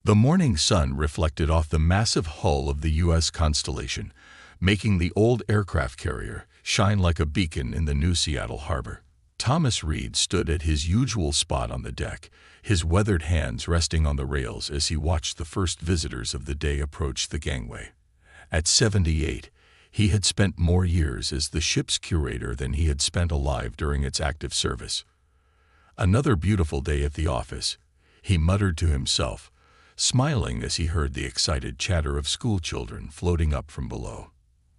The morning sun reflected off the massive hull of the U.S. Constellation, making the old aircraft carrier shine like a beacon in the new Seattle harbor. Thomas Reed stood at his usual spot on the deck, his weathered hands resting on the rails as he watched the first visitors of the day approach the gangway. At 78, he had spent more years as the ship's curator than he had spent alive during its active service. Another beautiful day at the office, he muttered to himself, smiling as he heard the excited chatter of schoolchildren floating up from below.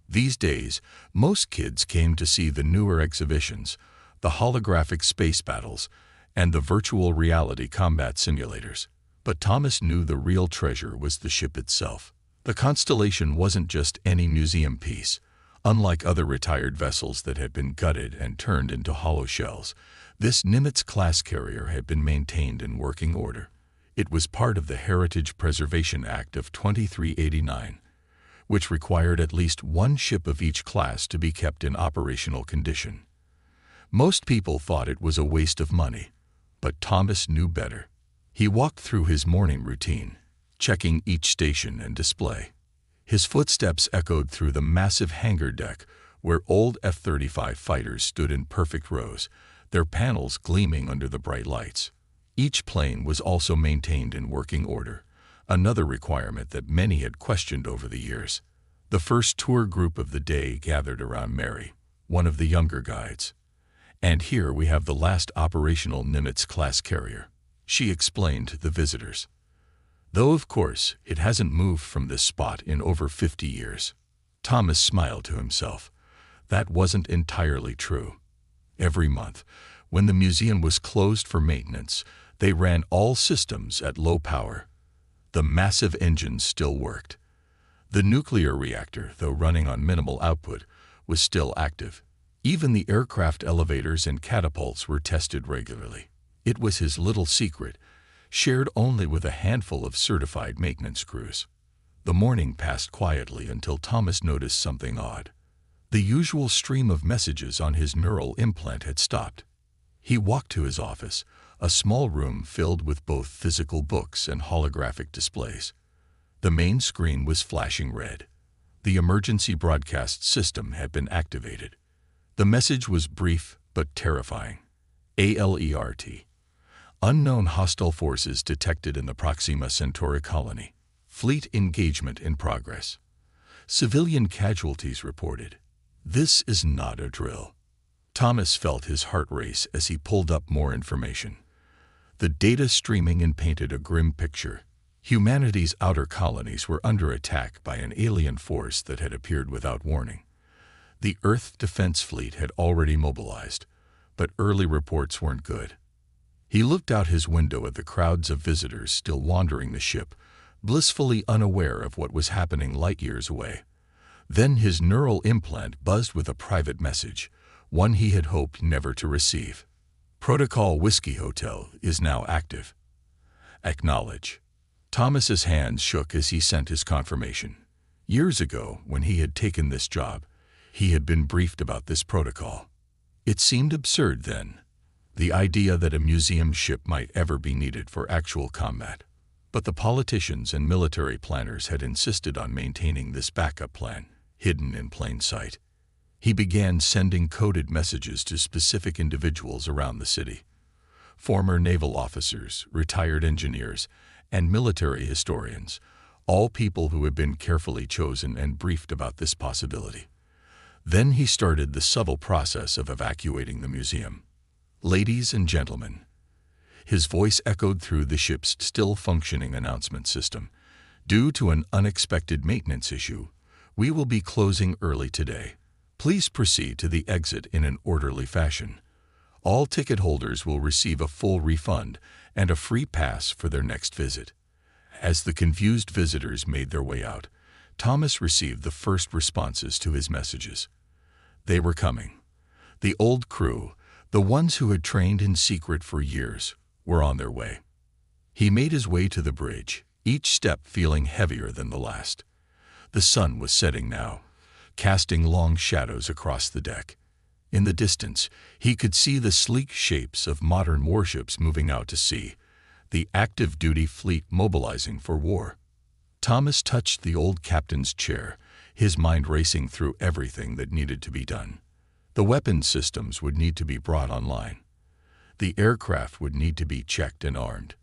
These days, most kids came to see the newer exhibitions, the holographic space battles, and the virtual reality combat simulators. But Thomas knew the real treasure was the ship itself. The Constellation wasn't just any museum piece. Unlike other retired vessels that had been gutted and turned into hollow shells, this Nimitz-class carrier had been maintained in working order. It was part of the Heritage Preservation Act of 2389, which required at least one ship of each class to be kept in operational condition. Most people thought it was a waste of money, but Thomas knew better. He walked through his morning routine, checking each station and display. His footsteps echoed through the massive hangar deck where old F-35 fighters stood in perfect rows, their panels gleaming under the bright lights. Each plane was also maintained in working order, another requirement that many had questioned over the years. The first tour group of the day gathered around Mary, one of the younger guides. "And here we have the last operational Nimitz-class carrier," she explained to the visitors. "Though, of course, it hasn't moved from this spot in over 50 years. Thomas smiled to himself. That wasn't entirely true. Every month, when the museum was closed for maintenance, they ran all systems at low power. The massive engines still worked. The nuclear reactor, though running on minimal output, was still active. Even the aircraft elevators and catapults were tested regularly. It was his little secret, shared only with a handful of certified maintenance crews. The morning passed quietly until Thomas noticed something odd. The usual stream of messages on his neural implant had stopped. He walked to his office, a small room filled with both physical books and holographic displays. The main screen was flashing red. The emergency broadcast system had been activated. The message was brief but terrifying. ALERT. Unknown hostile forces detected in the Proxima Centauri colony. Fleet engagement in progress. Civilian casualties reported. This is not a drill. Thomas felt his heart race as he pulled up more information. The data streaming in painted a grim picture. Humanity's outer colonies were under attack by an alien force that had appeared without warning. The Earth Defense Fleet had already mobilized, but early reports weren't good. He looked out his window at the crowds of visitors still wandering the ship, blissfully unaware of what was happening light years away. Then his neural implant buzzed with a private message, one he had hoped never to receive. Protocol Whiskey Hotel is now active. Acknowledge. Thomas's hands shook as he sent his confirmation. Years ago, when he had taken this job, he had been briefed about this protocol. It seemed absurd then, the idea that a museum ship might ever be needed for actual combat. But the politicians and military planners had insisted on maintaining this backup plan, hidden in plain sight. He began sending coded messages to specific individuals around the city. Former naval officers, retired engineers, and military historians, all people who had been carefully chosen and briefed about this possibility. Then he started the subtle process of evacuating the museum. "Ladies and gentlemen," his voice echoed through the ship's still-functioning announcement system, "due to an unexpected maintenance issue, we will be closing early today. Please proceed to the exit in an orderly fashion. All ticket holders will receive a full refund and a free pass for their next visit." As the confused visitors made their way out, Thomas received the first responses to his messages. They were coming. The old crew, the ones who had trained in secret for years, were on their way. He made his way to the bridge, each step feeling heavier than the last. The sun was setting now, casting long shadows across the deck. In the distance, he could see the sleek shapes of modern warships moving out to sea, the active duty fleet mobilizing for war. Thomas touched the old captain's chair, his mind racing through everything that needed to be done. The weapons systems would need to be brought online. The aircraft would need to be checked and armed.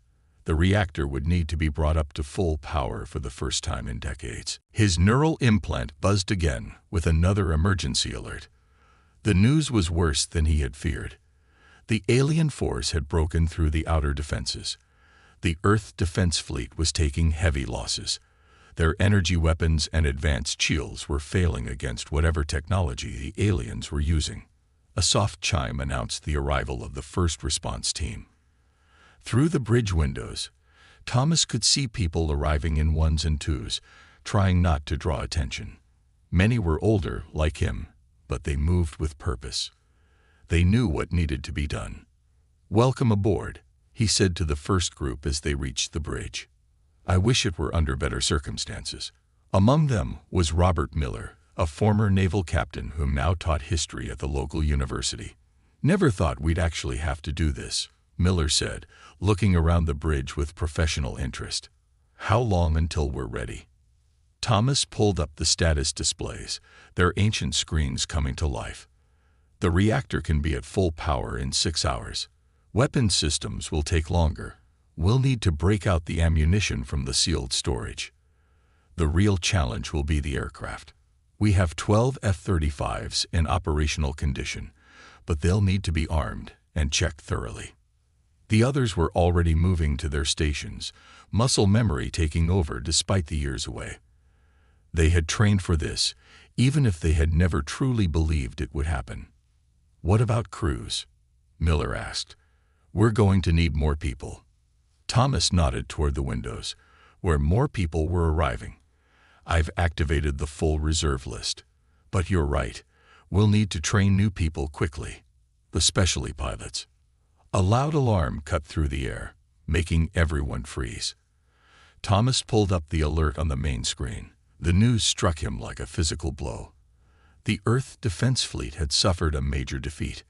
The reactor would need to be brought up to full power for the first time in decades. His neural implant buzzed again with another emergency alert. The news was worse than he had feared. The alien force had broken through the outer defenses. The Earth defense fleet was taking heavy losses. Their energy weapons and advanced shields were failing against whatever technology the aliens were using. A soft chime announced the arrival of the first response team. Through the bridge windows, Thomas could see people arriving in ones and twos, trying not to draw attention. Many were older, like him, but they moved with purpose. They knew what needed to be done. "Welcome aboard," he said to the first group as they reached the bridge. "I wish it were under better circumstances." Among them was Robert Miller, a former naval captain who now taught history at the local university. "Never thought we'd actually have to do this," Miller said, looking around the bridge with professional interest. "How long until we're ready?" Thomas pulled up the status displays, their ancient screens coming to life. "The reactor can be at full power in 6 hours. Weapon systems will take longer. We'll need to break out the ammunition from the sealed storage. The real challenge will be the aircraft. We have 12 F-35s in operational condition, but they'll need to be armed and checked thoroughly." The others were already moving to their stations, muscle memory taking over despite the years away. They had trained for this, even if they had never truly believed it would happen. "What about crews?" Miller asked. "We're going to need more people." Thomas nodded toward the windows, where more people were arriving. "I've activated the full reserve list. But you're right, we'll need to train new people quickly, especially pilots." A loud alarm cut through the air, making everyone freeze. Thomas pulled up the alert on the main screen. The news struck him like a physical blow. The Earth Defense Fleet had suffered a major defeat.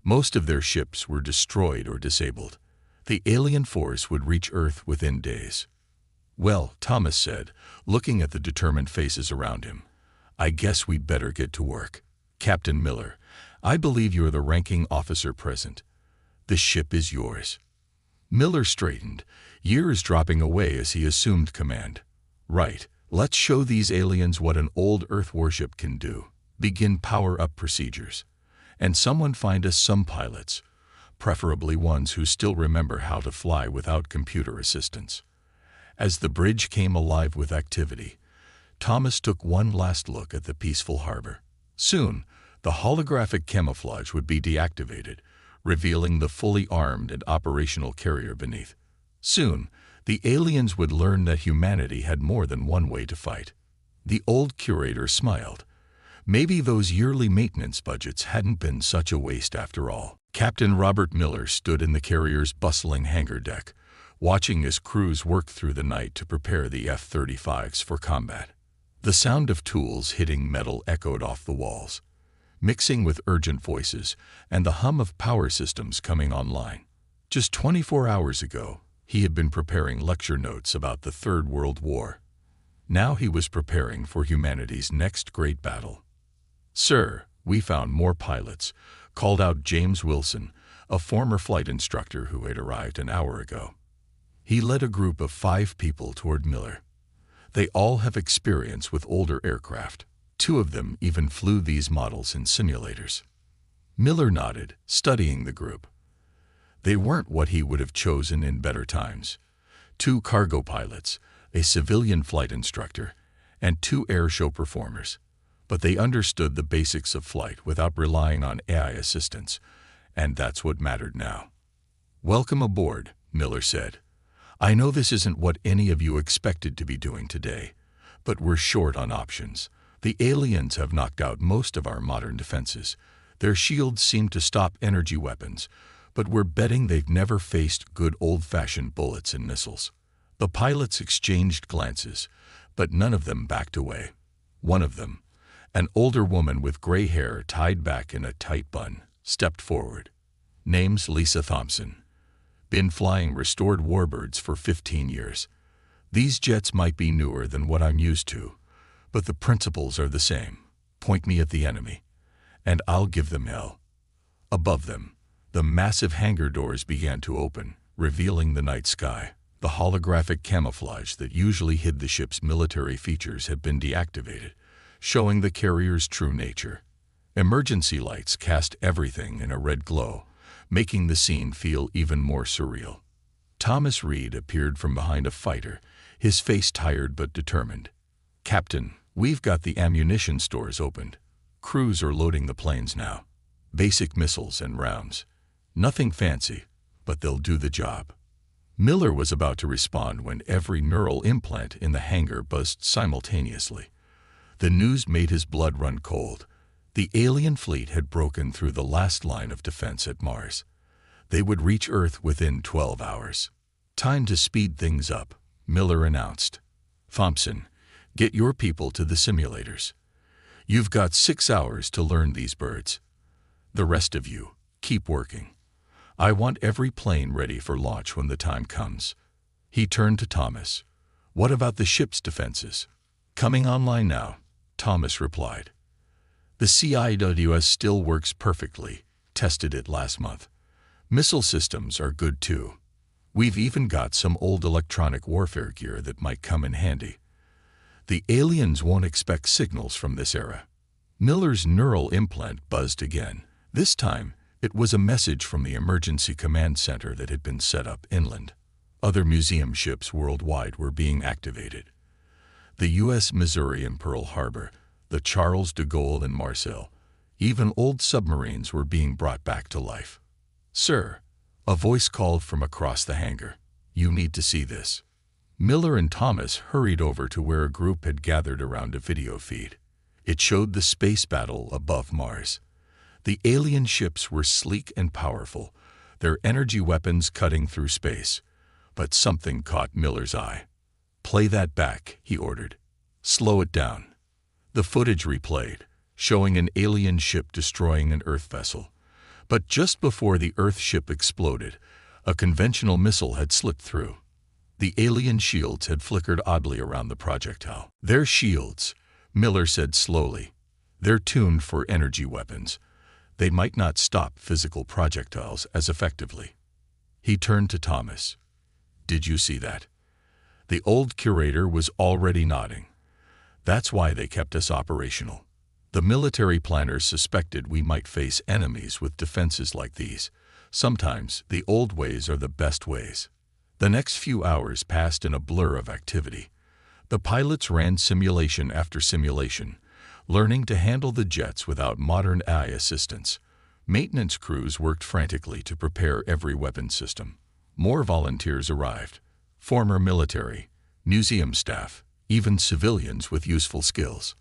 Most of their ships were destroyed or disabled. The alien force would reach Earth within days. "Well," Thomas said, looking at the determined faces around him, "I guess we'd better get to work. Captain Miller, I believe you're the ranking officer present. The ship is yours." Miller straightened, years dropping away as he assumed command. "Right, let's show these aliens what an old Earth warship can do. Begin power-up procedures. And someone find us some pilots, preferably ones who still remember how to fly without computer assistance." As the bridge came alive with activity, Thomas took one last look at the peaceful harbor. Soon, the holographic camouflage would be deactivated, revealing the fully armed and operational carrier beneath. Soon, the aliens would learn that humanity had more than one way to fight. The old curator smiled. Maybe those yearly maintenance budgets hadn't been such a waste after all. Captain Robert Miller stood in the carrier's bustling hangar deck, watching his crews work through the night to prepare the F-35s for combat. The sound of tools hitting metal echoed off the walls, mixing with urgent voices and the hum of power systems coming online. Just 24 hours ago, he had been preparing lecture notes about the Third World War. Now he was preparing for humanity's next great battle. "Sir, we found more pilots," called out James Wilson, a former flight instructor who had arrived an hour ago. He led a group of 5 people toward Miller. They all have experience with older aircraft. 2 of them even flew these models in simulators. Miller nodded, studying the group. They weren't what he would have chosen in better times. 2 cargo pilots, a civilian flight instructor, and 2 airshow performers. But they understood the basics of flight without relying on AI assistance, and that's what mattered now. "Welcome aboard," Miller said. "I know this isn't what any of you expected to be doing today, but we're short on options. The aliens have knocked out most of our modern defenses. Their shields seem to stop energy weapons, but we're betting they've never faced good old-fashioned bullets and missiles." The pilots exchanged glances, but none of them backed away. One of them, an older woman with gray hair tied back in a tight bun, stepped forward. "Name's Lisa Thompson. Been flying restored warbirds for 15 years. These jets might be newer than what I'm used to, but the principles are the same. Point me at the enemy, and I'll give them hell. Above them, the massive hangar doors began to open, revealing the night sky. The holographic camouflage that usually hid the ship's military features had been deactivated, showing the carrier's true nature. Emergency lights cast everything in a red glow, making the scene feel even more surreal. Thomas Reed appeared from behind a fighter, his face tired but determined. "Captain, we've got the ammunition stores opened. Crews are loading the planes now. Basic missiles and rounds. Nothing fancy, but they'll do the job." Miller was about to respond when every neural implant in the hangar buzzed simultaneously. The news made his blood run cold. The alien fleet had broken through the last line of defense at Mars. They would reach Earth within 12 hours. "Time to speed things up," Miller announced. "Thompson, get your people to the simulators. You've got 6 hours to learn these birds. The rest of you, keep working. I want every plane ready for launch when the time comes." He turned to Thomas. "What about the ship's defenses?" "Coming online now," Thomas replied. "The CIWS still works perfectly. Tested it last month. Missile systems are good too. We've even got some old electronic warfare gear that might come in handy. The aliens won't expect signals from this era." Miller's neural implant buzzed again. This time, it was a message from the emergency command center that had been set up inland. Other museum ships worldwide were being activated. The U.S. Missouri and Pearl Harbor, the Charles de Gaulle and Marcel, even old submarines were being brought back to life. "Sir," a voice called from across the hangar, "you need to see this." Miller and Thomas hurried over to where a group had gathered around a video feed. It showed the space battle above Mars. The alien ships were sleek and powerful, their energy weapons cutting through space. But something caught Miller's eye. "Play that back," he ordered. "Slow it down." The footage replayed, showing an alien ship destroying an Earth vessel. But just before the Earth ship exploded, a conventional missile had slipped through. The alien shields had flickered oddly around the projectile. "They're shields," Miller said slowly. "They're tuned for energy weapons. They might not stop physical projectiles as effectively." He turned to Thomas. "Did you see that?" The old curator was already nodding. "That's why they kept us operational. The military planners suspected we might face enemies with defenses like these. Sometimes the old ways are the best ways." The next few hours passed in a blur of activity. The pilots ran simulation after simulation, learning to handle the jets without modern AI assistance. Maintenance crews worked frantically to prepare every weapon system. More volunteers arrived. Former military, museum staff, even civilians with useful skills.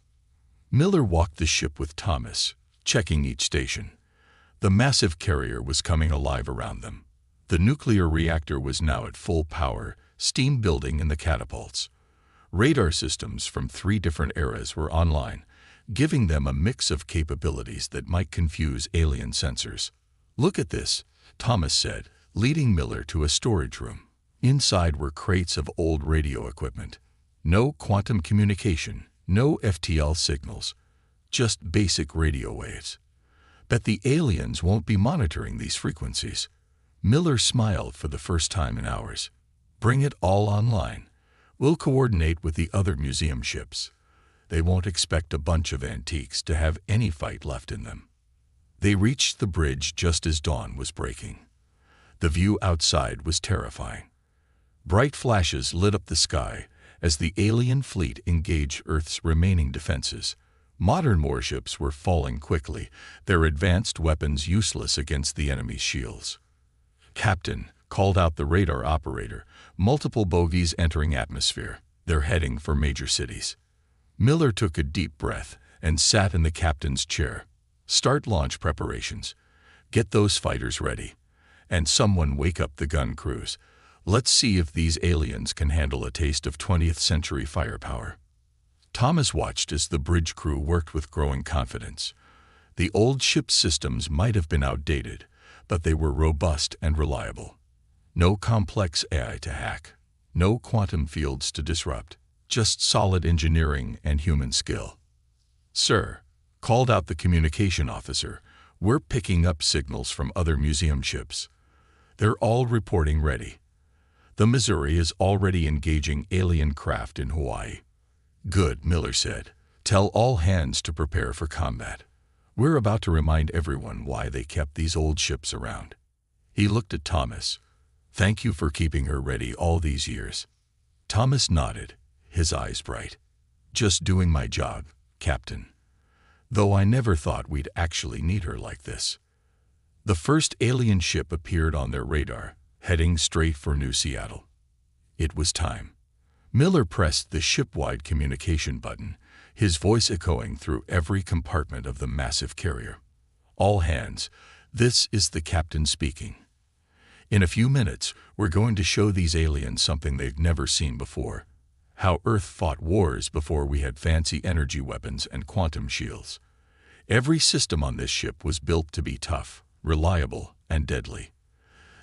Miller walked the ship with Thomas, checking each station. The massive carrier was coming alive around them. The nuclear reactor was now at full power, steam building in the catapults. Radar systems from 3 different eras were online, giving them a mix of capabilities that might confuse alien sensors. "Look at this," Thomas said, leading Miller to a storage room. Inside were crates of old radio equipment. No quantum communication, no FTL signals, just basic radio waves. "Bet the aliens won't be monitoring these frequencies." Miller smiled for the first time in hours. "Bring it all online. We'll coordinate with the other museum ships. They won't expect a bunch of antiques to have any fight left in them." They reached the bridge just as dawn was breaking. The view outside was terrifying. Bright flashes lit up the sky as the alien fleet engaged Earth's remaining defenses. Modern warships were falling quickly, their advanced weapons useless against the enemy's shields. "Captain," called out the radar operator, "multiple bogies entering atmosphere. They're heading for major cities." Miller took a deep breath and sat in the captain's chair. "Start launch preparations. Get those fighters ready. And someone wake up the gun crews. Let's see if these aliens can handle a taste of 20th century firepower." Thomas watched as the bridge crew worked with growing confidence. The old ship's systems might have been outdated, but they were robust and reliable. No complex AI to hack, no quantum fields to disrupt, just solid engineering and human skill. "Sir," called out the communication officer, "we're picking up signals from other museum ships. They're all reporting ready. The Missouri is already engaging alien craft in Hawaii." "Good," Miller said. "Tell all hands to prepare for combat. We're about to remind everyone why they kept these old ships around." He looked at Thomas. "Thank you for keeping her ready all these years." Thomas nodded, his eyes bright. "Just doing my job, Captain. Though I never thought we'd actually need her like this." The first alien ship appeared on their radar, heading straight for New Seattle. It was time. Miller pressed the ship-wide communication button, his voice echoing through every compartment of the massive carrier. "All hands, this is the captain speaking. In a few minutes, we're going to show these aliens something they've never seen before. How Earth fought wars before we had fancy energy weapons and quantum shields. Every system on this ship was built to be tough, reliable, and deadly.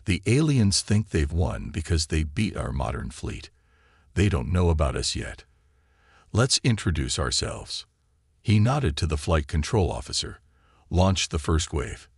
The aliens think they've won because they beat our modern fleet. They don't know about us yet. Let's introduce ourselves." He nodded to the flight control officer. "Launch the first wave.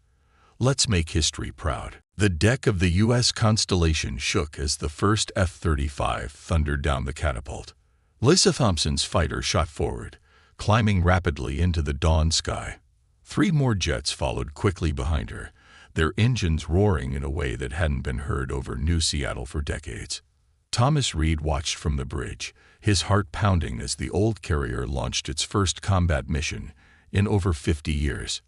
Let's make history proud." The deck of the U.S. Constellation shook as the first F-35 thundered down the catapult. Lisa Thompson's fighter shot forward, climbing rapidly into the dawn sky. 3 more jets followed quickly behind her, their engines roaring in a way that hadn't been heard over New Seattle for decades. Thomas Reed watched from the bridge, his heart pounding as the old carrier launched its first combat mission in over 50 years.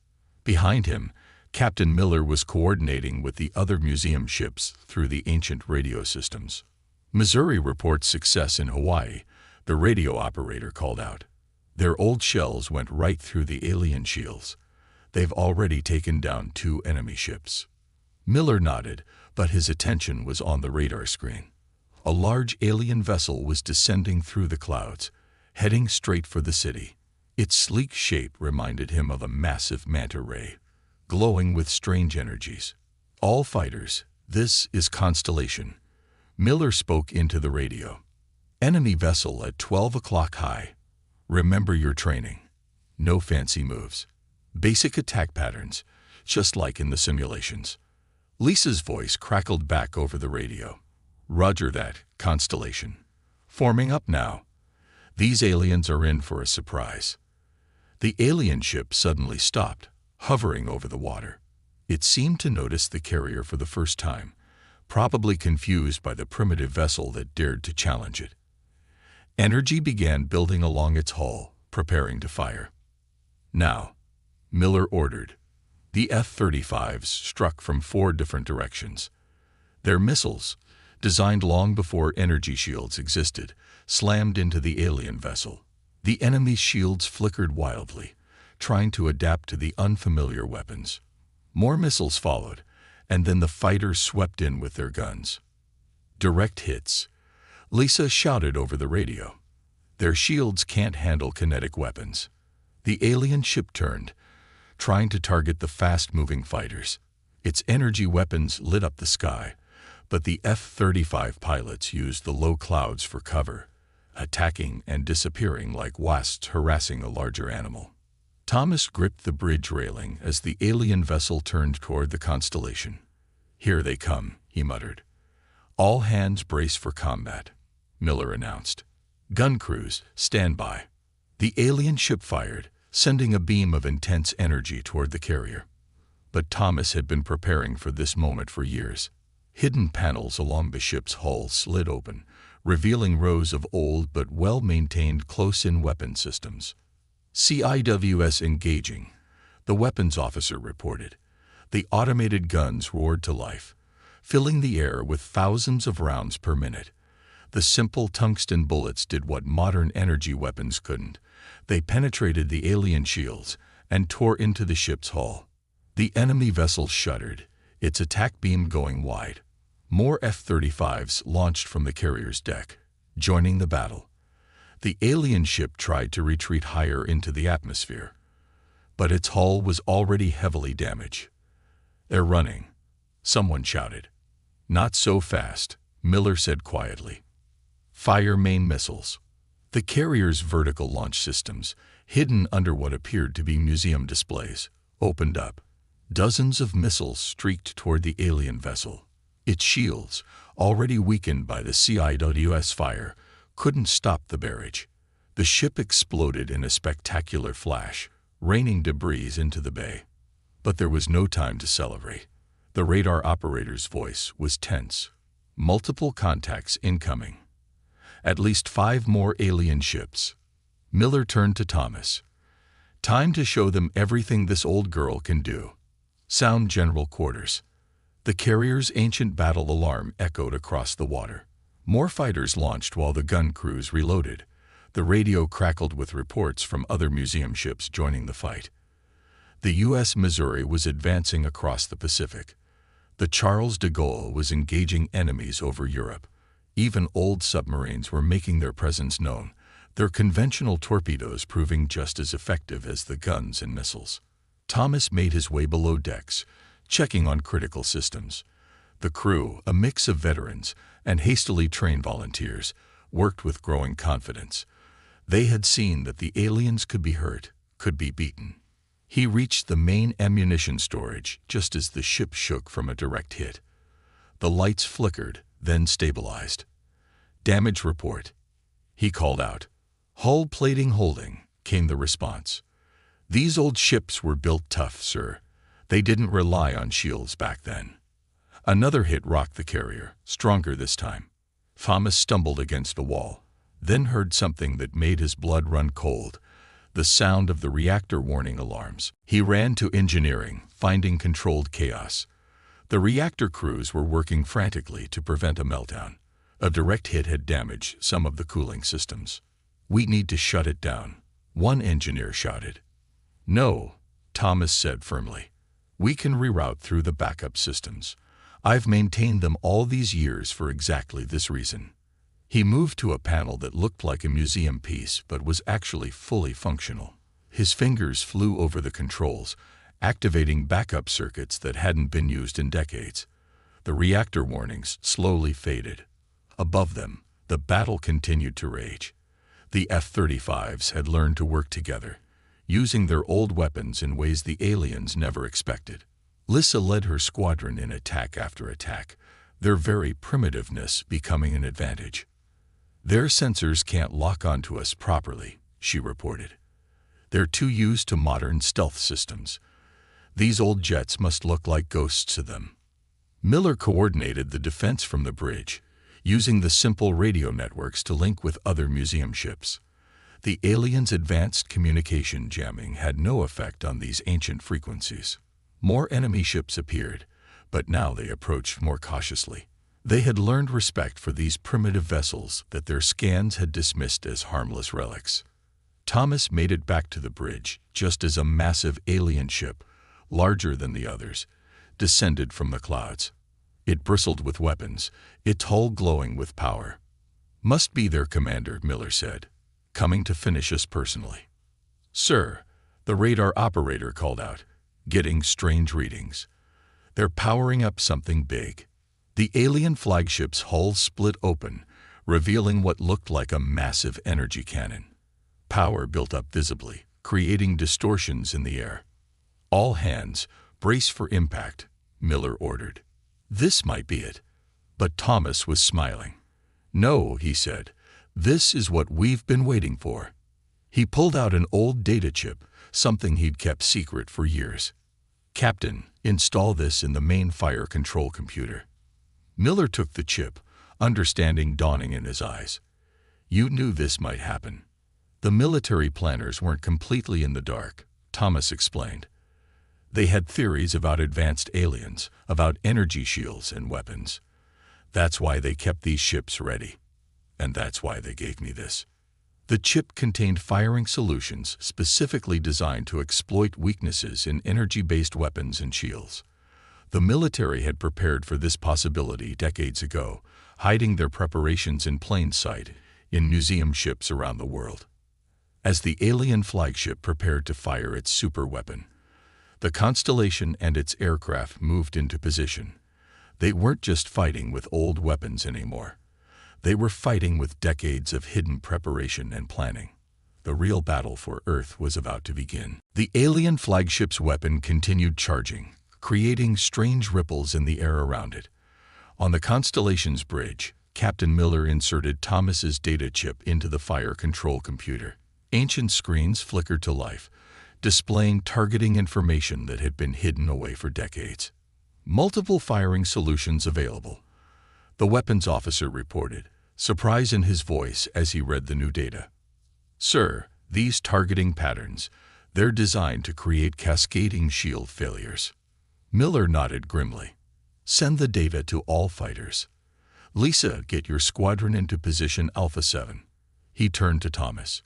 Behind him, Captain Miller was coordinating with the other museum ships through the ancient radio systems. "Missouri reports success in Hawaii," the radio operator called out. "Their old shells went right through the alien shields. They've already taken down 2 enemy ships." Miller nodded, but his attention was on the radar screen. A large alien vessel was descending through the clouds, heading straight for the city. Its sleek shape reminded him of a massive manta ray, glowing with strange energies. "All fighters, this is Constellation." Miller spoke into the radio. "Enemy vessel at 12 o'clock high. Remember your training. No fancy moves. Basic attack patterns, just like in the simulations." Lisa's voice crackled back over the radio. "Roger that, Constellation. Forming up now. These aliens are in for a surprise." The alien ship suddenly stopped, hovering over the water. It seemed to notice the carrier for the first time, probably confused by the primitive vessel that dared to challenge it. Energy began building along its hull, preparing to fire. "Now," Miller ordered. The F-35s struck from 4 different directions. Their missiles, designed long before energy shields existed, slammed into the alien vessel. The enemy's shields flickered wildly, trying to adapt to the unfamiliar weapons. More missiles followed, and then the fighters swept in with their guns. "Direct hits," Lisa shouted over the radio. "Their shields can't handle kinetic weapons." The alien ship turned, trying to target the fast-moving fighters. Its energy weapons lit up the sky, but the F-35 pilots used the low clouds for cover, attacking and disappearing like wasps harassing a larger animal. Thomas gripped the bridge railing as the alien vessel turned toward the Constellation. "Here they come," he muttered. "All hands brace for combat," Miller announced. "Gun crews, stand by." The alien ship fired, sending a beam of intense energy toward the carrier. But Thomas had been preparing for this moment for years. Hidden panels along the ship's hull slid open, revealing rows of old but well-maintained close-in weapon systems. "CIWS engaging," the weapons officer reported. The automated guns roared to life, filling the air with thousands of rounds per minute. The simple tungsten bullets did what modern energy weapons couldn't. They penetrated the alien shields and tore into the ship's hull. The enemy vessel shuddered, its attack beam going wide. More F-35s launched from the carrier's deck, joining the battle. The alien ship tried to retreat higher into the atmosphere, but its hull was already heavily damaged. "They're running," someone shouted. Not so fast, Miller said quietly. Fire main missiles. The carrier's vertical launch systems, hidden under what appeared to be museum displays, opened up. Dozens of missiles streaked toward the alien vessel. Its shields, already weakened by the CIWS fire, couldn't stop the barrage. The ship exploded in a spectacular flash, raining debris into the bay. But there was no time to celebrate. The radar operator's voice was tense. Multiple contacts incoming. At least 5 more alien ships. Miller turned to Thomas. Time to show them everything this old girl can do. Sound general quarters. The carrier's ancient battle alarm echoed across the water. More fighters launched while the gun crews reloaded. The radio crackled with reports from other museum ships joining the fight. The U.S. Missouri was advancing across the Pacific. The Charles de Gaulle was engaging enemies over Europe. Even old submarines were making their presence known, their conventional torpedoes proving just as effective as the guns and missiles. Thomas made his way below decks, checking on critical systems. The crew, a mix of veterans and hastily trained volunteers, worked with growing confidence. They had seen that the aliens could be hurt, could be beaten. He reached the main ammunition storage just as the ship shook from a direct hit. The lights flickered, then stabilized. Damage report. He called out. Hull plating holding, came the response. These old ships were built tough, sir. They didn't rely on shields back then. Another hit rocked the carrier, stronger this time. Thomas stumbled against a wall, then heard something that made his blood run cold. The sound of the reactor warning alarms. He ran to engineering, finding controlled chaos. The reactor crews were working frantically to prevent a meltdown. A direct hit had damaged some of the cooling systems. We need to shut it down, one engineer shouted. No, Thomas said firmly. We can reroute through the backup systems. I've maintained them all these years for exactly this reason. He moved to a panel that looked like a museum piece but was actually fully functional. His fingers flew over the controls, activating backup circuits that hadn't been used in decades. The reactor warnings slowly faded. Above them, the battle continued to rage. The F-35s had learned to work together, using their old weapons in ways the aliens never expected. Lissa led her squadron in attack after attack, their very primitiveness becoming an advantage. Their sensors can't lock onto us properly, she reported. They're too used to modern stealth systems. These old jets must look like ghosts to them. Miller coordinated the defense from the bridge, using the simple radio networks to link with other museum ships. The aliens' advanced communication jamming had no effect on these ancient frequencies. More enemy ships appeared, but now they approached more cautiously. They had learned respect for these primitive vessels that their scans had dismissed as harmless relics. Thomas made it back to the bridge just as a massive alien ship, larger than the others, descended from the clouds. It bristled with weapons, its hull glowing with power. Must be their commander, Miller said, coming to finish us personally. Sir, the radar operator called out, getting strange readings. They're powering up something big. The alien flagship's hull split open, revealing what looked like a massive energy cannon. Power built up visibly, creating distortions in the air. All hands, brace for impact, Miller ordered. This might be it. But Thomas was smiling. No, he said, this is what we've been waiting for. He pulled out an old data chip, something he'd kept secret for years. Captain, install this in the main fire control computer. Miller took the chip, understanding dawning in his eyes. You knew this might happen. The military planners weren't completely in the dark, Thomas explained. They had theories about advanced aliens, about energy shields and weapons. That's why they kept these ships ready. And that's why they gave me this. The chip contained firing solutions specifically designed to exploit weaknesses in energy-based weapons and shields. The military had prepared for this possibility decades ago, hiding their preparations in plain sight in museum ships around the world. As the alien flagship prepared to fire its superweapon, the Constellation and its aircraft moved into position. They weren't just fighting with old weapons anymore. They were fighting with decades of hidden preparation and planning. The real battle for Earth was about to begin. The alien flagship's weapon continued charging, creating strange ripples in the air around it. On the Constellation's bridge, Captain Miller inserted Thomas's data chip into the fire control computer. Ancient screens flickered to life, displaying targeting information that had been hidden away for decades. Multiple firing solutions available, the weapons officer reported, surprise in his voice as he read the new data. Sir, these targeting patterns, they're designed to create cascading shield failures. Miller nodded grimly. Send the data to all fighters. Lisa, get your squadron into position Alpha 7. He turned to Thomas.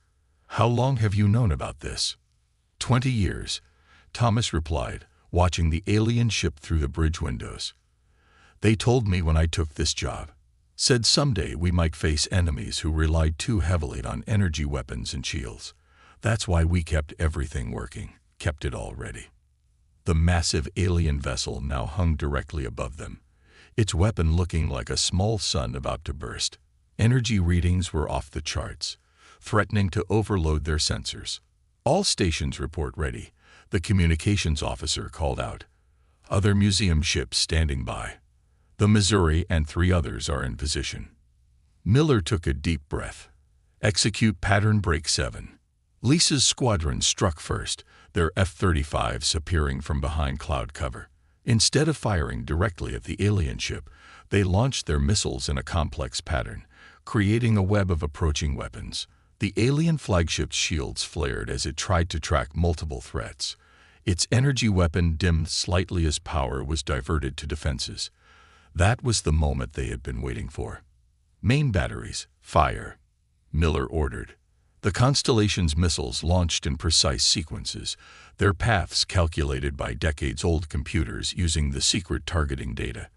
How long have you known about this? 20 years, Thomas replied, watching the alien ship through the bridge windows. They told me when I took this job. Said someday we might face enemies who relied too heavily on energy weapons and shields. That's why we kept everything working, kept it all ready. The massive alien vessel now hung directly above them, its weapon looking like a small sun about to burst. Energy readings were off the charts, threatening to overload their sensors. All stations report ready, the communications officer called out. Other museum ships standing by. The Missouri and 3 others are in position. Miller took a deep breath. Execute pattern break 7. Lisa's squadron struck first, their F-35s appearing from behind cloud cover. Instead of firing directly at the alien ship, they launched their missiles in a complex pattern, creating a web of approaching weapons. The alien flagship's shields flared as it tried to track multiple threats. Its energy weapon dimmed slightly as power was diverted to defenses. That was the moment they had been waiting for. Main batteries, fire, Miller ordered. The Constellation's missiles launched in precise sequences, their paths calculated by decades-old computers using the secret targeting data.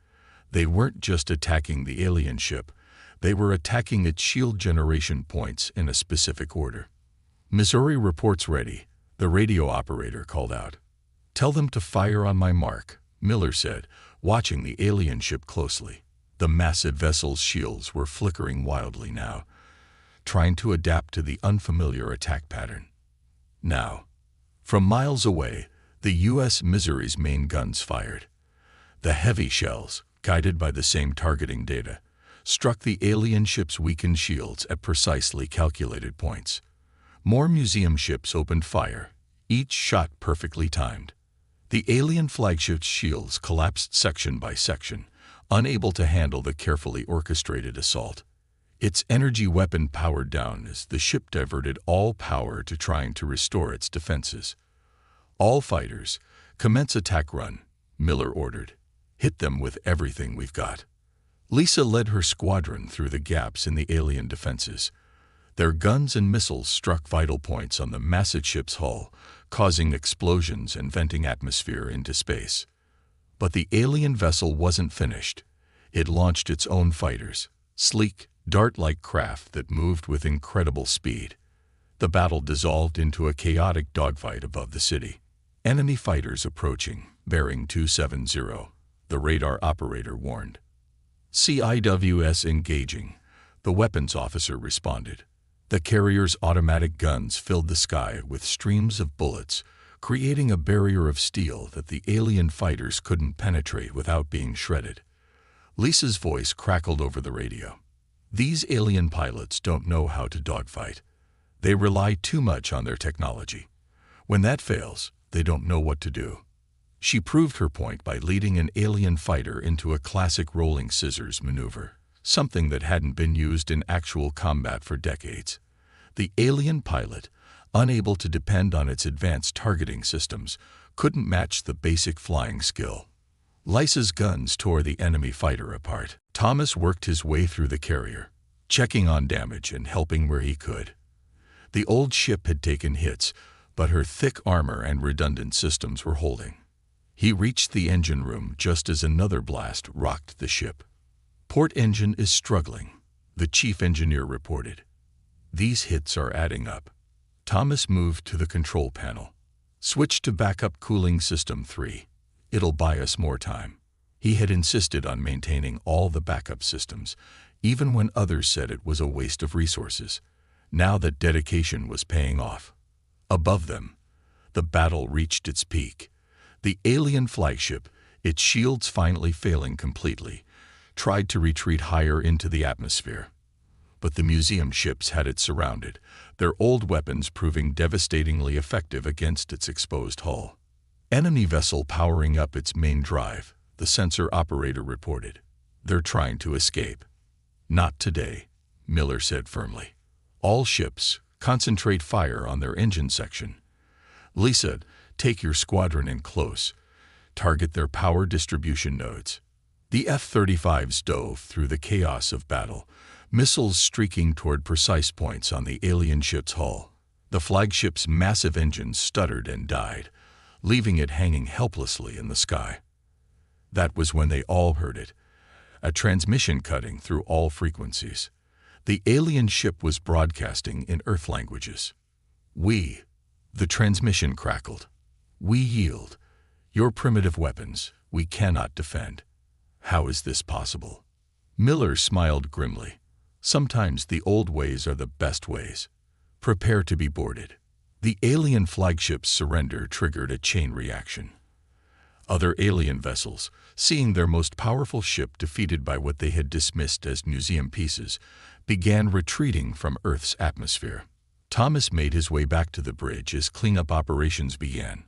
They weren't just attacking the alien ship, they were attacking its shield generation points in a specific order. Missouri reports ready, the radio operator called out. Tell them to fire on my mark, Miller said, watching the alien ship closely. The massive vessel's shields were flickering wildly now, trying to adapt to the unfamiliar attack pattern. Now, from miles away, the U.S. Missouri's main guns fired. The heavy shells, guided by the same targeting data, struck the alien ship's weakened shields at precisely calculated points. More museum ships opened fire, each shot perfectly timed. The alien flagship's shields collapsed section by section, unable to handle the carefully orchestrated assault. Its energy weapon powered down as the ship diverted all power to trying to restore its defenses. All fighters, commence attack run, Miller ordered. Hit them with everything we've got. Lisa led her squadron through the gaps in the alien defenses. Their guns and missiles struck vital points on the massive ship's hull, causing explosions and venting atmosphere into space. But the alien vessel wasn't finished. It launched its own fighters, sleek, dart-like craft that moved with incredible speed. The battle dissolved into a chaotic dogfight above the city. Enemy fighters approaching, bearing 270, the radar operator warned. CIWS engaging, the weapons officer responded. The carrier's automatic guns filled the sky with streams of bullets, creating a barrier of steel that the alien fighters couldn't penetrate without being shredded. Lisa's voice crackled over the radio. These alien pilots don't know how to dogfight. They rely too much on their technology. When that fails, they don't know what to do. She proved her point by leading an alien fighter into a classic rolling scissors maneuver, something that hadn't been used in actual combat for decades. The alien pilot, unable to depend on its advanced targeting systems, couldn't match the basic flying skill. Lisa's guns tore the enemy fighter apart. Thomas worked his way through the carrier, checking on damage and helping where he could. The old ship had taken hits, but her thick armor and redundant systems were holding. He reached the engine room just as another blast rocked the ship. Port engine is struggling, the chief engineer reported. These hits are adding up. Thomas moved to the control panel. Switch to backup cooling system 3. It'll buy us more time. He had insisted on maintaining all the backup systems, even when others said it was a waste of resources. Now that dedication was paying off. Above them, the battle reached its peak. The alien flagship, its shields finally failing completely, tried to retreat higher into the atmosphere. But the museum ships had it surrounded, their old weapons proving devastatingly effective against its exposed hull. Enemy vessel powering up its main drive, the sensor operator reported. They're trying to escape. Not today, Miller said firmly. All ships, concentrate fire on their engine section. Lisa, take your squadron in close. Target their power distribution nodes. The F-35s dove through the chaos of battle, missiles streaking toward precise points on the alien ship's hull. The flagship's massive engines stuttered and died, leaving it hanging helplessly in the sky. That was when they all heard it, a transmission cutting through all frequencies. The alien ship was broadcasting in Earth languages. The transmission crackled. We yield. Your primitive weapons, we cannot defend. How is this possible? Miller smiled grimly. Sometimes the old ways are the best ways. Prepare to be boarded. The alien flagship's surrender triggered a chain reaction. Other alien vessels, seeing their most powerful ship defeated by what they had dismissed as museum pieces, began retreating from Earth's atmosphere. Thomas made his way back to the bridge as cleanup operations began.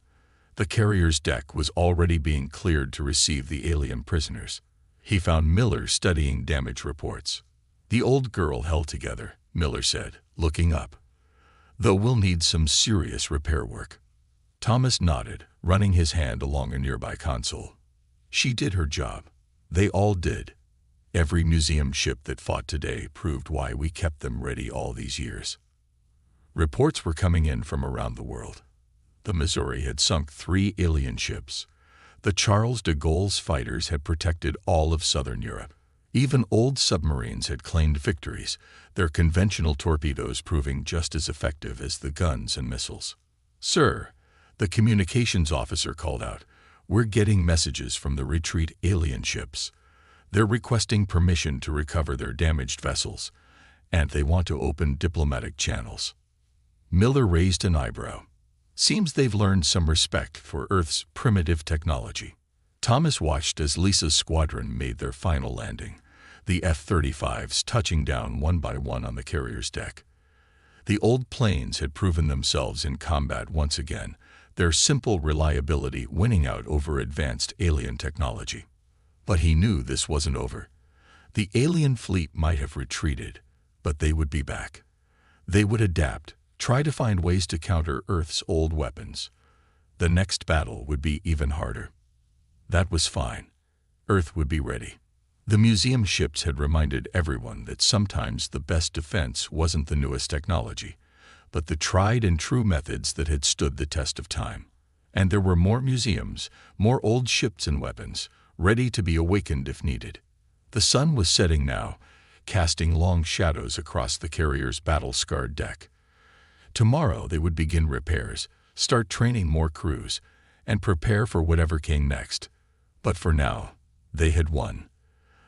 The carrier's deck was already being cleared to receive the alien prisoners. He found Miller studying damage reports. The old girl held together, Miller said, looking up. Though we'll need some serious repair work. Thomas nodded, running his hand along a nearby console. She did her job. They all did. Every museum ship that fought today proved why we kept them ready all these years. Reports were coming in from around the world. The Missouri had sunk 3 alien ships. The Charles de Gaulle's fighters had protected all of southern Europe. Even old submarines had claimed victories, their conventional torpedoes proving just as effective as the guns and missiles. Sir, the communications officer called out, we're getting messages from the retreat alien ships. They're requesting permission to recover their damaged vessels, and they want to open diplomatic channels. Miller raised an eyebrow. Seems they've learned some respect for Earth's primitive technology. Thomas watched as Lisa's squadron made their final landing, the F-35s touching down one by one on the carrier's deck. The old planes had proven themselves in combat once again, their simple reliability winning out over advanced alien technology. But he knew this wasn't over. The alien fleet might have retreated, but they would be back. They would adapt, try to find ways to counter Earth's old weapons. The next battle would be even harder. That was fine. Earth would be ready. The museum ships had reminded everyone that sometimes the best defense wasn't the newest technology, but the tried and true methods that had stood the test of time. And there were more museums, more old ships and weapons, ready to be awakened if needed. The sun was setting now, casting long shadows across the carrier's battle-scarred deck. Tomorrow they would begin repairs, start training more crews, and prepare for whatever came next. But for now, they had won.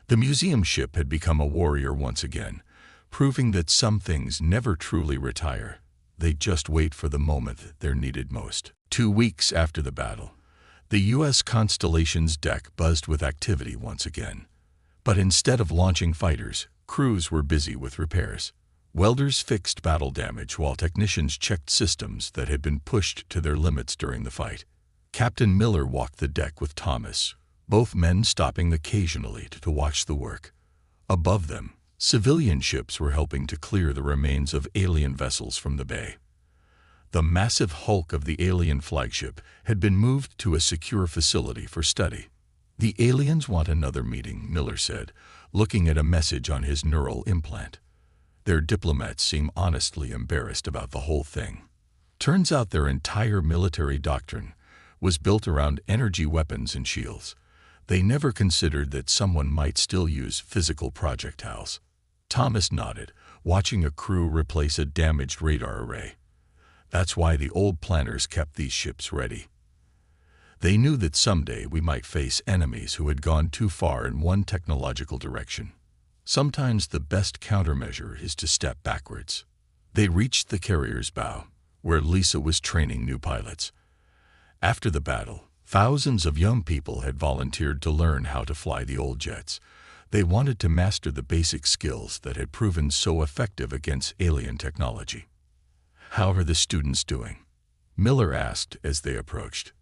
The museum ship had become a warrior once again, proving that some things never truly retire. They just wait for the moment they're needed most. 2 weeks after the battle, the U.S. Constellation's deck buzzed with activity once again. But instead of launching fighters, crews were busy with repairs. Welders fixed battle damage while technicians checked systems that had been pushed to their limits during the fight. Captain Miller walked the deck with Thomas, both men stopping occasionally to watch the work. Above them, civilian ships were helping to clear the remains of alien vessels from the bay. The massive hulk of the alien flagship had been moved to a secure facility for study. The aliens want another meeting, Miller said, looking at a message on his neural implant. Their diplomats seem honestly embarrassed about the whole thing. Turns out their entire military doctrine was built around energy weapons and shields. They never considered that someone might still use physical projectiles. Thomas nodded, watching a crew replace a damaged radar array. That's why the old planners kept these ships ready. They knew that someday we might face enemies who had gone too far in one technological direction. Sometimes the best countermeasure is to step backwards. They reached the carrier's bow, where Lisa was training new pilots. After the battle, thousands of young people had volunteered to learn how to fly the old jets. They wanted to master the basic skills that had proven so effective against alien technology. "How are the students doing?" Miller asked as they approached.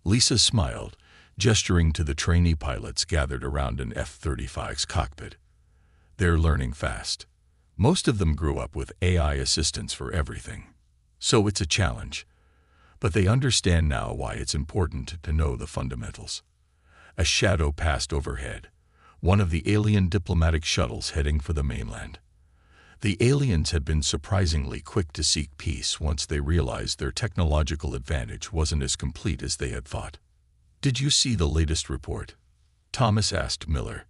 Lisa smiled, gesturing to the trainee pilots gathered around an F-35's cockpit. "They're learning fast. Most of them grew up with AI assistants for everything. So it's a challenge. But they understand now why it's important to know the fundamentals." A shadow passed overhead, one of the alien diplomatic shuttles heading for the mainland. The aliens had been surprisingly quick to seek peace once they realized their technological advantage wasn't as complete as they had thought. "Did you see the latest report?" Thomas asked Miller.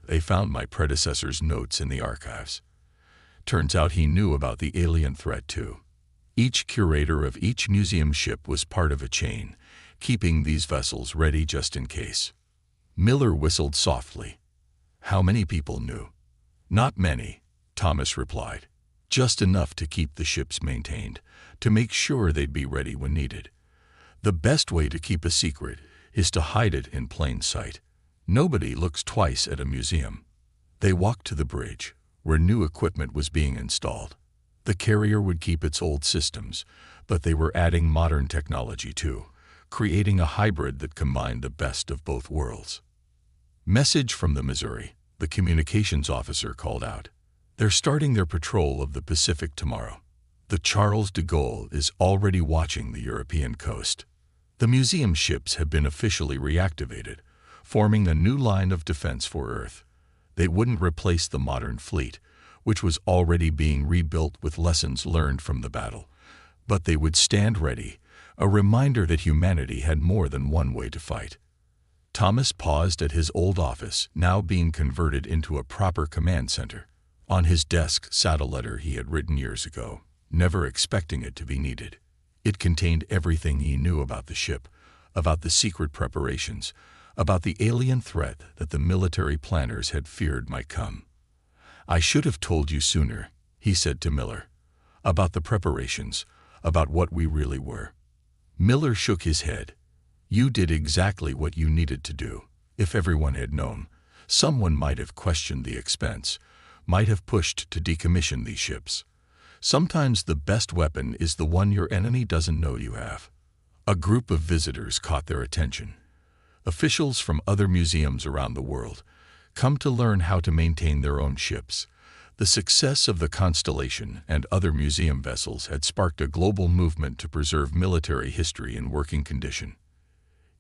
"They found my predecessor's notes in the archives." Turns out he knew about the alien threat too. Each curator of each museum ship was part of a chain, keeping these vessels ready just in case. Miller whistled softly. "How many people knew?" "Not many," Thomas replied. "Just enough to keep the ships maintained, to make sure they'd be ready when needed. The best way to keep a secret is to hide it in plain sight. Nobody looks twice at a museum." They walked to the bridge, where new equipment was being installed. The carrier would keep its old systems, but they were adding modern technology too, creating a hybrid that combined the best of both worlds. "Message from the Missouri," the communications officer called out. "They're starting their patrol of the Pacific tomorrow. The Charles de Gaulle is already watching the European coast. The museum ships have been officially reactivated, forming a new line of defense for Earth. They wouldn't replace the modern fleet, which was already being rebuilt with lessons learned from the battle, but they would stand ready, a reminder that humanity had more than one way to fight." Thomas paused at his old office, now being converted into a proper command center. On his desk sat a letter he had written years ago, never expecting it to be needed. It contained everything he knew about the ship, about the secret preparations, about the alien threat that the military planners had feared might come. "I should have told you sooner," he said to Miller, "about the preparations, about what we really were." Miller shook his head. "You did exactly what you needed to do. If everyone had known, someone might have questioned the expense, might have pushed to decommission these ships. Sometimes the best weapon is the one your enemy doesn't know you have." A group of visitors caught their attention. Officials from other museums around the world come to learn how to maintain their own ships. The success of the Constellation and other museum vessels had sparked a global movement to preserve military history in working condition.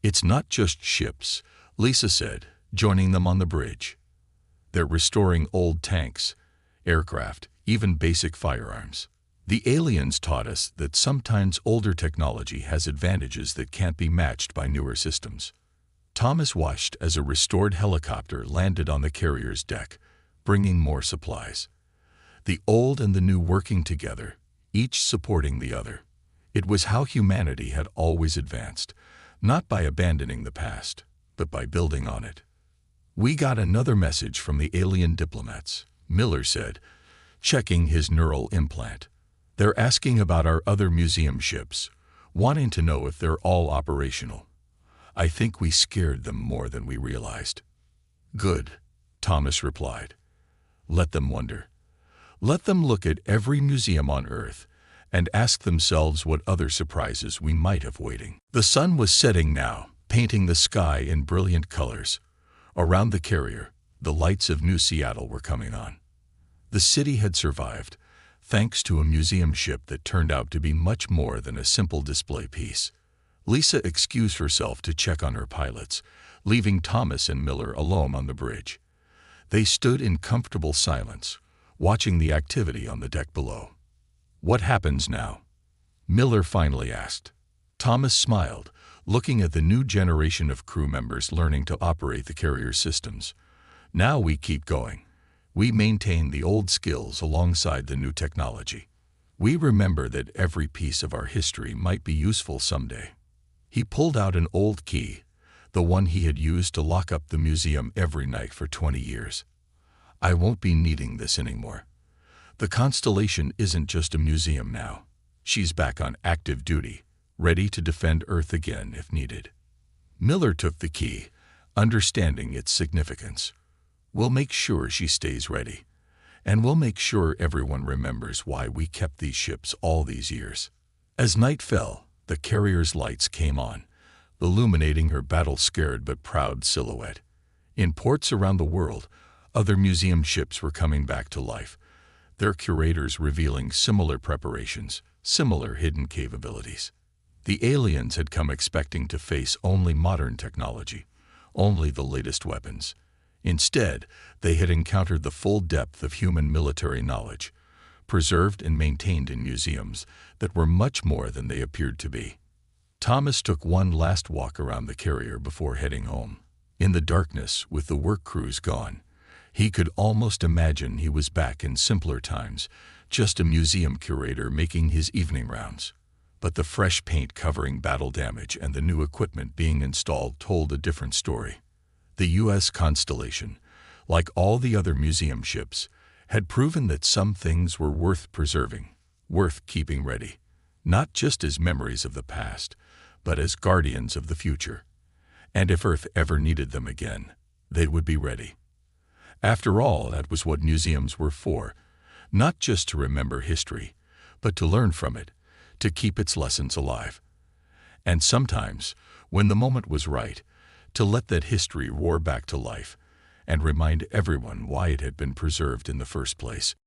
"It's not just ships," Lisa said, joining them on the bridge. "They're restoring old tanks, aircraft, even basic firearms. The aliens taught us that sometimes older technology has advantages that can't be matched by newer systems." Thomas watched as a restored helicopter landed on the carrier's deck, bringing more supplies. The old and the new working together, each supporting the other. It was how humanity had always advanced, not by abandoning the past, but by building on it. "We got another message from the alien diplomats," Miller said, checking his neural implant. "They're asking about our other museum ships, wanting to know if they're all operational. I think we scared them more than we realized." "Good," Thomas replied. "Let them wonder. Let them look at every museum on Earth and ask themselves what other surprises we might have waiting." The sun was setting now, painting the sky in brilliant colors. Around the carrier, the lights of New Seattle were coming on. The city had survived, thanks to a museum ship that turned out to be much more than a simple display piece. Lisa excused herself to check on her pilots, leaving Thomas and Miller alone on the bridge. They stood in comfortable silence, watching the activity on the deck below. "What happens now?" Miller finally asked. Thomas smiled, looking at the new generation of crew members learning to operate the carrier's systems. "Now we keep going. We maintain the old skills alongside the new technology. We remember that every piece of our history might be useful someday." He pulled out an old key, the one he had used to lock up the museum every night for 20 years. I won't be needing this anymore. The Constellation isn't just a museum now. She's back on active duty, ready to defend Earth again if needed. Miller took the key, understanding its significance. We'll make sure she stays ready, and we'll make sure everyone remembers why we kept these ships all these years. As night fell, the carrier's lights came on, illuminating her battle-scared but proud silhouette. In ports around the world, other museum ships were coming back to life, their curators revealing similar preparations, similar hidden capabilities. The aliens had come expecting to face only modern technology, only the latest weapons. Instead, they had encountered the full depth of human military knowledge, preserved and maintained in museums that were much more than they appeared to be. Thomas took one last walk around the carrier before heading home. In the darkness, with the work crews gone, he could almost imagine he was back in simpler times, just a museum curator making his evening rounds. But the fresh paint covering battle damage and the new equipment being installed told a different story. The U.S. Constellation, like all the other museum ships, had proven that some things were worth preserving, worth keeping ready, not just as memories of the past, but as guardians of the future. And if Earth ever needed them again, they would be ready. After all, that was what museums were for, not just to remember history, but to learn from it, to keep its lessons alive. And sometimes, when the moment was right, to let that history roar back to life and remind everyone why it had been preserved in the first place.